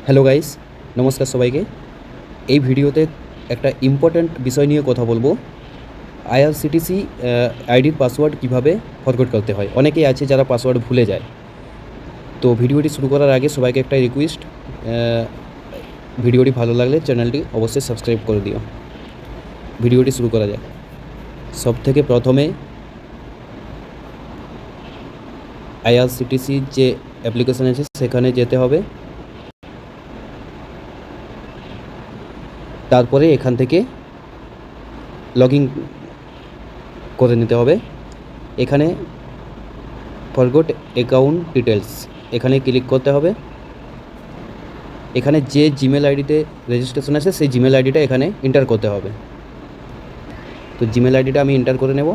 Hello guys, নমস্কার সবাইকে। এই ভিডিওতে একটা ইম্পর্ট্যান্ট বিষয় নিয়ে কথা বলবো। আইআরসিটিসি আইডির পাসওয়ার্ড কিভাবে ফরগট করতে হয়। অনেকেই আছে যারা পাসওয়ার্ড ভুলে যায়। তো ভিডিওটি শুরু করার আগে সবাইকে একটা রিকোয়েস্ট, ভিডিওটি ভালো লাগলে চ্যানেলটি অবশ্যই সাবস্ক্রাইব করে দিও। ভিডিওটি শুরু করা যাক। সবথেকে প্রথমে আইআরসিটিসির যে অ্যাপ্লিকেশন আছে সেখানে যেতে হবে। তারপরে এখান থেকে লগ ইন করে নিতে হবে। এখানে ফরগট অ্যাকাউন্ট ডিটেলস এখানে ক্লিক করতে হবে। এখানে যে জিমেল আইডিতে রেজিস্ট্রেশন আছে সেই জিমেল আইডিটা এখানে এন্টার করতে হবে। তো জিমেল আইডিটা আমি এন্টার করে নেব।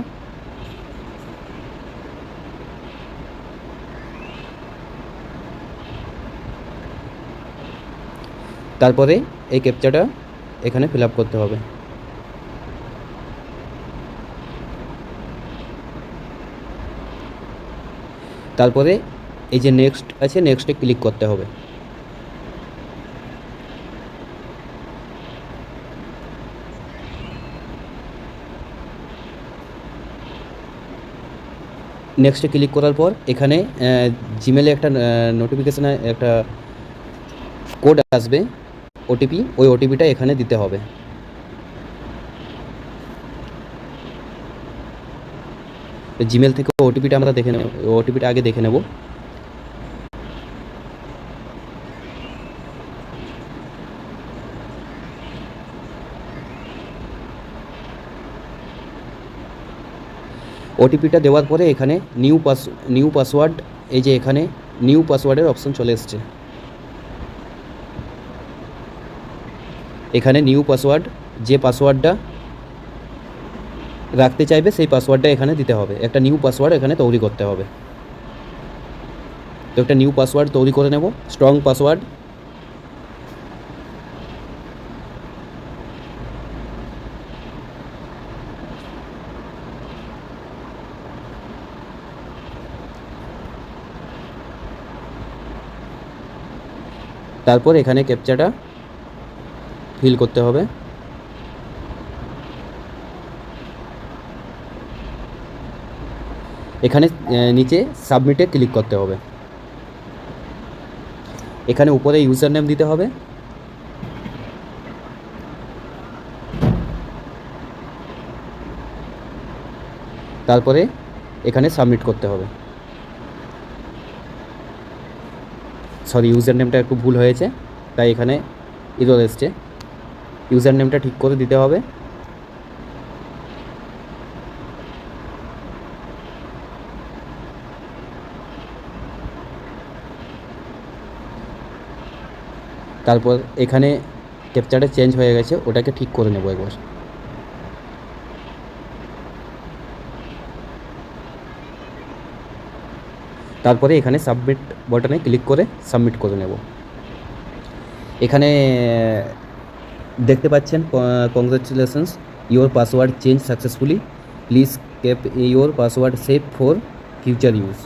তারপরে এই ক্যাপচাটা এখানে ফিল আপ করতে হবে। তারপরে এই যে নেক্সট আছে, নেক্সটে ক্লিক করতে হবে। নেক্সটে ক্লিক করার পর এখানে জিমেলে একটা নোটিফিকেশান, একটা কোড আসবে, ওটিপি। ওই ওটিপিটা এখানে দিতে হবে। জিমেল থেকে ওটিপিটা আমরা দেখে নেব, ওটিপিটা আগে দেখে নেব। ওটিপিটা দেওয়ার পরে এখানে নিউ পাসওয়ার্ড, এই যে এখানে নিউ পাসওয়ার্ডের অপশন চলে এসছে। এখানে নিউ পাসওয়ার্ড, যে পাসওয়ার্ডটা রাখতে চাইবে সেই পাসওয়ার্ডটা এখানে দিতে হবে। একটা নিউ পাসওয়ার্ড এখানে তৈরি করতে হবে। তো একটা নিউ পাসওয়ার্ড তৈরি করে নেব, স্ট্রং পাসওয়ার্ড। তারপর এখানে ক্যাপচাটা ফিল করতে হবে। এখানে নিচে সাবমিটে ক্লিক করতে হবে। এখানে উপরে ইউজার নেম দিতে হবে। তারপরে এখানে সাবমিট করতে হবে। সরি, ইউজার নেমটা একটু ভুল হয়েছে, তাই এখানে এরর এসছে। ইউজার নেমটা ঠিক করে দিতে হবে। তারপর এখানে ক্যাপচারটা চেঞ্জ হয়ে গেছে, ওটাকে ঠিক করে নেব একবার। তারপরে এখানে সাবমিট বাটনে ক্লিক করে সাবমিট করে নেব। এখানে দেখতে পাচ্ছেন, congratulations, your password change successfully, please keep your password save for future use.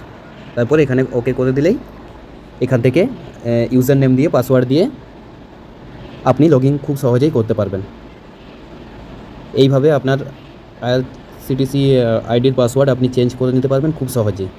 তারপরে এখানে ওকে করে দিলেই এখান থেকে ইউজার নেম দিয়ে, পাসওয়ার্ড দিয়ে আপনি লগ ইন খুব সহজেই করতে পারবেন। এইভাবে আপনার আইআরসিটিসি আইডির পাসওয়ার্ড আপনি চেঞ্জ করে নিতে পারবেন খুব সহজেই।